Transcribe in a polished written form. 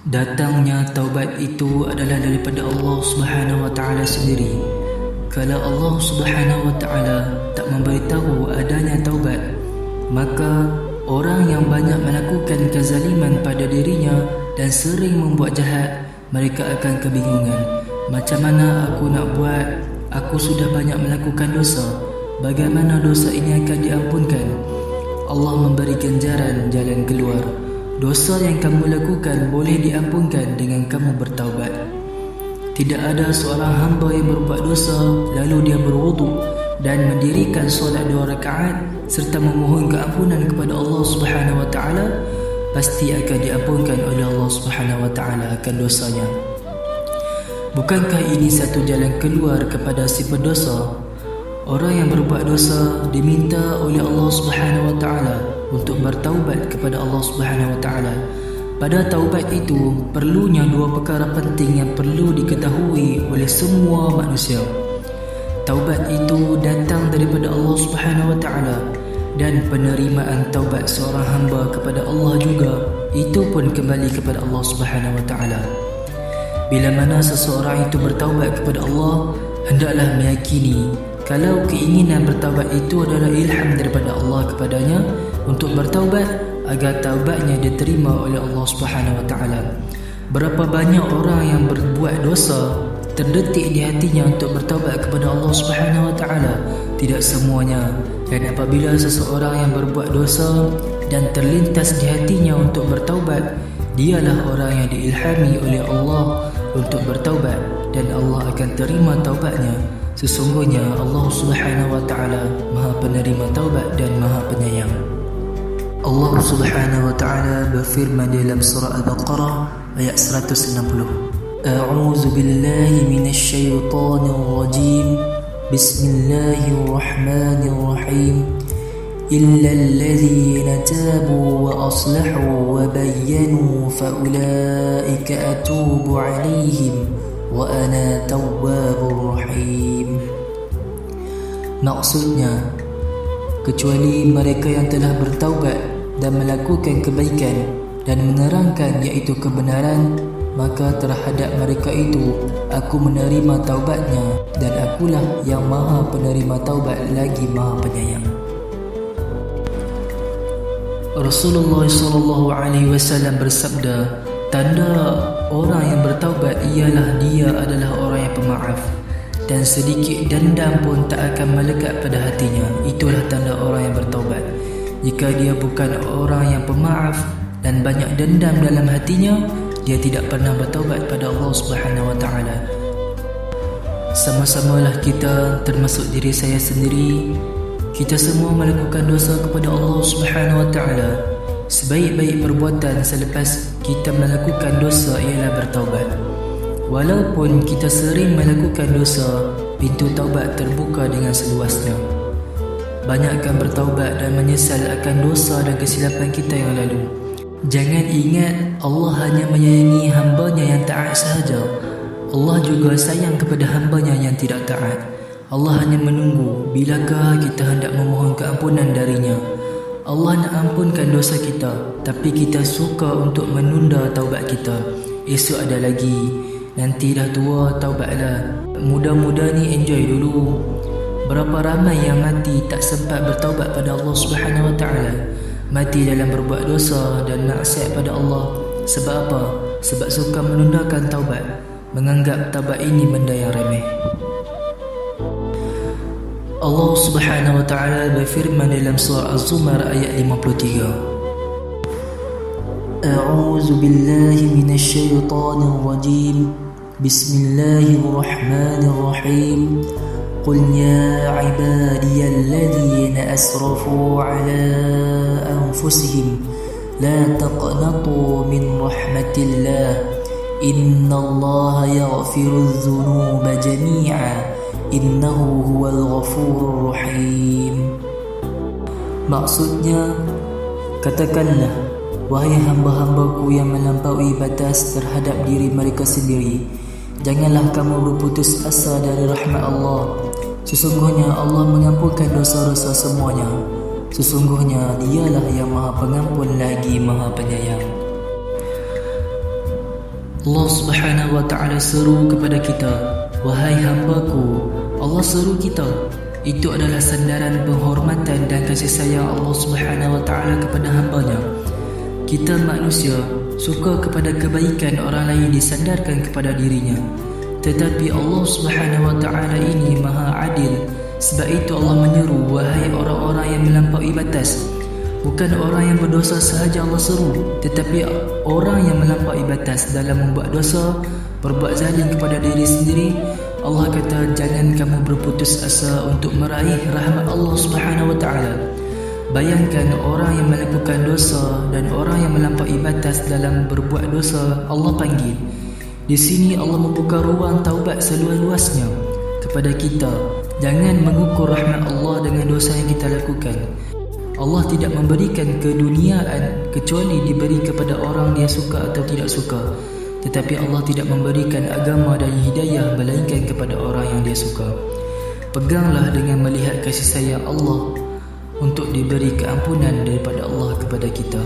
Datangnya taubat itu adalah daripada Allah Subhanahu wa taala sendiri. Kalau Allah Subhanahu wa taala tak memberitahu adanya taubat, maka orang yang banyak melakukan kezaliman pada dirinya dan sering membuat jahat, mereka akan kebingungan. Macam mana aku nak buat? Aku sudah banyak melakukan dosa. Bagaimana dosa ini akan diampunkan? Allah memberi ganjaran jalan keluar. Dosa yang kamu lakukan boleh diampunkan dengan kamu bertaubat. Tidak ada seorang hamba yang berbuat dosa lalu dia berwuduk dan mendirikan solat 2 rakaat serta memohon keampunan kepada Allah Subhanahu wa taala, pasti akan diampunkan oleh Allah Subhanahu wa taala akan dosanya. Bukankah ini satu jalan keluar kepada si pendosa? Orang yang berbuat dosa diminta oleh Allah Subhanahu wa taala untuk bertaubat kepada Allah Subhanahu wa taala. Pada taubat itu perlunya 2 perkara penting yang perlu diketahui oleh semua manusia. Taubat itu datang daripada Allah Subhanahu wa taala, dan penerimaan taubat seorang hamba kepada Allah juga itu pun kembali kepada Allah Subhanahu wa taala. Bila mana seseorang itu bertaubat kepada Allah, hendaklah meyakini kalau keinginan bertaubat itu adalah ilham daripada Allah kepadanya untuk bertaubat agar taubatnya diterima oleh Allah Subhanahu wa taala. Berapa banyak orang yang berbuat dosa terdetik di hatinya untuk bertaubat kepada Allah Subhanahu wa taala? Tidak semuanya. Dan apabila seseorang yang berbuat dosa dan terlintas di hatinya untuk bertaubat, dialah orang yang diilhami oleh Allah untuk bertaubat, dan Allah akan terima taubatnya. Sesungguhnya Allah Subhanahu wa taala Maha penerima taubat dan Maha penyayang. Allah Subhanahu wa taala berfirman dalam surah Al-Baqarah ayat 160. A'udzu billahi minasy syaithanir rajim. Bismillahirrahmanirrahim. إلا الذين تابوا وأصلحوا وبينوا فأولئك أتوب عليهم وأنا تواب رحيم. Maksudnya, kecuali mereka yang telah bertaubat dan melakukan kebaikan dan menerangkan iaitu kebenaran, maka terhadap mereka itu aku menerima taubatnya, dan akulah yang Maha penerima taubat lagi Maha penyayang. Rasulullah SAW bersabda, tanda orang yang bertaubat ialah dia adalah orang yang pemaaf, dan sedikit dendam pun tak akan melekat pada hatinya. Itulah tanda orang yang bertaubat. Jika dia bukan orang yang pemaaf dan banyak dendam dalam hatinya, dia tidak pernah bertaubat pada Allah Subhanahu wa taala. Sama-samalah kita, termasuk diri saya sendiri, kita semua melakukan dosa kepada Allah Subhanahu wa taala. Sebaik-baik perbuatan selepas kita melakukan dosa ialah bertaubat. Walaupun kita sering melakukan dosa, pintu taubat terbuka dengan seluasnya. Banyakkan bertaubat dan menyesal akan dosa dan kesilapan kita yang lalu. Jangan ingat Allah hanya menyayangi hambanya yang taat sahaja. Allah juga sayang kepada hambanya yang tidak taat. Allah hanya menunggu bilakah kita hendak memohon keampunan darinya. Allah nak ampunkan dosa kita, tapi kita suka untuk menunda taubat kita. Esok ada lagi, nanti dah tua taubatlah. Muda-muda ni enjoy dulu. Berapa ramai yang mati tak sempat bertaubat pada Allah Subhanahu wa taala. Mati dalam berbuat dosa dan maksiat pada Allah. Sebab apa? Sebab suka menundakan taubat, menganggap taubat ini benda yang remeh. Allah Subhanahu wa taala berfirman dalam surah Az-Zumar ayat 53. A'udzu billahi minasy syaithanir rajim. Bismillahirrahmanirrahim. Qul ya 'ibadiyalladzina asrafu 'ala anfusihim la taqnatu min rahmatillah. Innallaha yaghfirudz dzunuba jami'a. Innahu huwal ghafurur rahim. Maksudnya, katakanlah, wahai hamba-hambaku yang melampaui batas terhadap diri mereka sendiri, janganlah kamu berputus asa dari rahmat Allah. Sesungguhnya Allah mengampunkan dosa-dosa semuanya. Sesungguhnya dialah yang Maha Pengampun lagi Maha Penyayang. Allah Subhanahu wa ta'ala seru kepada kita, wahai hamba-Ku. Allah seru kita. Itu adalah sandaran penghormatan dan kasih sayang Allah Subhanahu wa ta'ala kepada hamba-Nya. Kita manusia suka kepada kebaikan orang lain disandarkan kepada dirinya, tetapi Allah Subhanahu wa ta'ala ini maha adil. Sebab itu Allah menyeru, wahai orang-orang yang melampaui batas. Bukan orang yang berdosa sahaja Allah seru, tetapi orang yang melampaui batas dalam membuat dosa, berbuat zalim kepada diri sendiri. Allah kata, jangan kamu berputus asa untuk meraih rahmat Allah Subhanahu wa ta'ala. Bayangkan orang yang melakukan dosa dan orang yang melampaui batas dalam berbuat dosa, Allah panggil. Di sini Allah membuka ruang taubat seluas-luasnya kepada kita. Jangan mengukur rahmat Allah dengan dosa yang kita lakukan. Allah tidak memberikan keduniaan kecuali diberi kepada orang dia suka atau tidak suka. Tetapi Allah tidak memberikan agama dan hidayah melainkan kepada orang yang dia suka. Peganglah dengan melihat kasih sayang Allah untuk diberi keampunan daripada Allah kepada kita.